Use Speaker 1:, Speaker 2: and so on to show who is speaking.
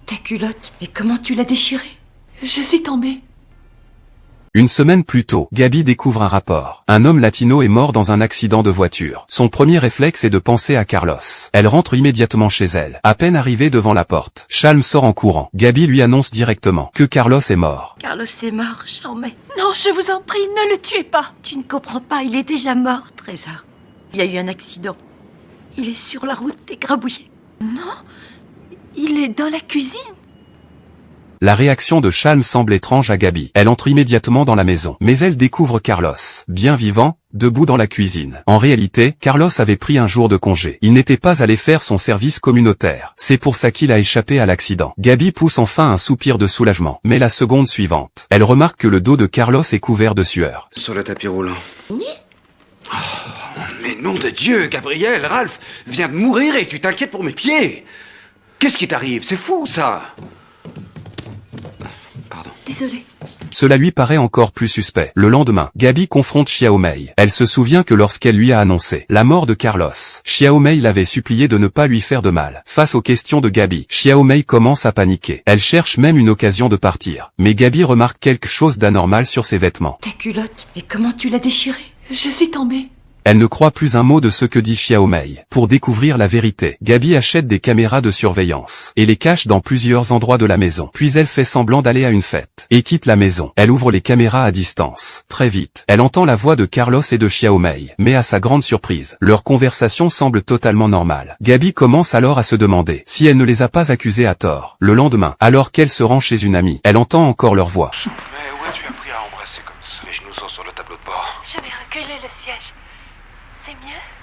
Speaker 1: Ta culotte, mais comment tu l'as déchirée?
Speaker 2: Je suis tombée.
Speaker 3: Une semaine plus tôt, Gabi découvre un rapport. Un homme latino est mort dans un accident de voiture. Son premier réflexe est de penser à Carlos. Elle rentre immédiatement chez elle. À peine arrivée devant la porte, Chalm sort en courant. Gabi lui annonce directement que Carlos est mort.
Speaker 1: Carlos est mort, j'en mets.
Speaker 2: Non, je vous en prie, ne le tuez pas.
Speaker 1: Tu ne comprends pas, il est déjà mort, Trésor. Il y a eu un accident. Il est sur la route, écrabouillé.
Speaker 2: Non, il est dans la cuisine.
Speaker 3: La réaction de Chalm semble étrange à Gabi. Elle entre immédiatement dans la maison. Mais elle découvre Carlos, bien vivant, debout dans la cuisine. En réalité, Carlos avait pris un jour de congé. Il n'était pas allé faire son service communautaire. C'est pour ça qu'il a échappé à l'accident. Gabi pousse enfin un soupir de soulagement. Mais la seconde suivante, elle remarque que le dos de Carlos est couvert de sueur.
Speaker 4: Sur le tapis roulant.
Speaker 1: Oui.
Speaker 4: Oh, mais nom de Dieu, Gabriel, Ralph vient de mourir et tu t'inquiètes pour mes pieds. Qu'est-ce qui t'arrive? C'est fou, ça. Pardon.
Speaker 2: Désolée.
Speaker 3: Cela lui paraît encore plus suspect. Le lendemain, Gabi confronte Xiaomei. Elle se souvient que lorsqu'elle lui a annoncé la mort de Carlos, Xiaomei l'avait supplié de ne pas lui faire de mal. Face aux questions de Gabi, Xiaomei commence à paniquer. Elle cherche même une occasion de partir. Mais Gabi remarque quelque chose d'anormal sur ses vêtements.
Speaker 1: Ta culotte, mais comment tu l'as déchirée?
Speaker 2: Je suis tombée.
Speaker 3: Elle ne croit plus un mot de ce que dit Xiaomei. Pour découvrir la vérité, Gabi achète des caméras de surveillance et les cache dans plusieurs endroits de la maison. Puis elle fait semblant d'aller à une fête et quitte la maison. Elle ouvre les caméras à distance. Très vite, elle entend la voix de Carlos et de Xiaomei. Mais à sa grande surprise, leur conversation semble totalement normale. Gabi commence alors à se demander si elle ne les a pas accusés à tort. Le lendemain, alors qu'elle se rend chez une amie, elle entend encore leur voix.
Speaker 4: Mais où as-tu appris à embrasser comme ça? Les genoux sont sur le tableau de bord.
Speaker 2: Je vais reculer le siège. C'est mieux?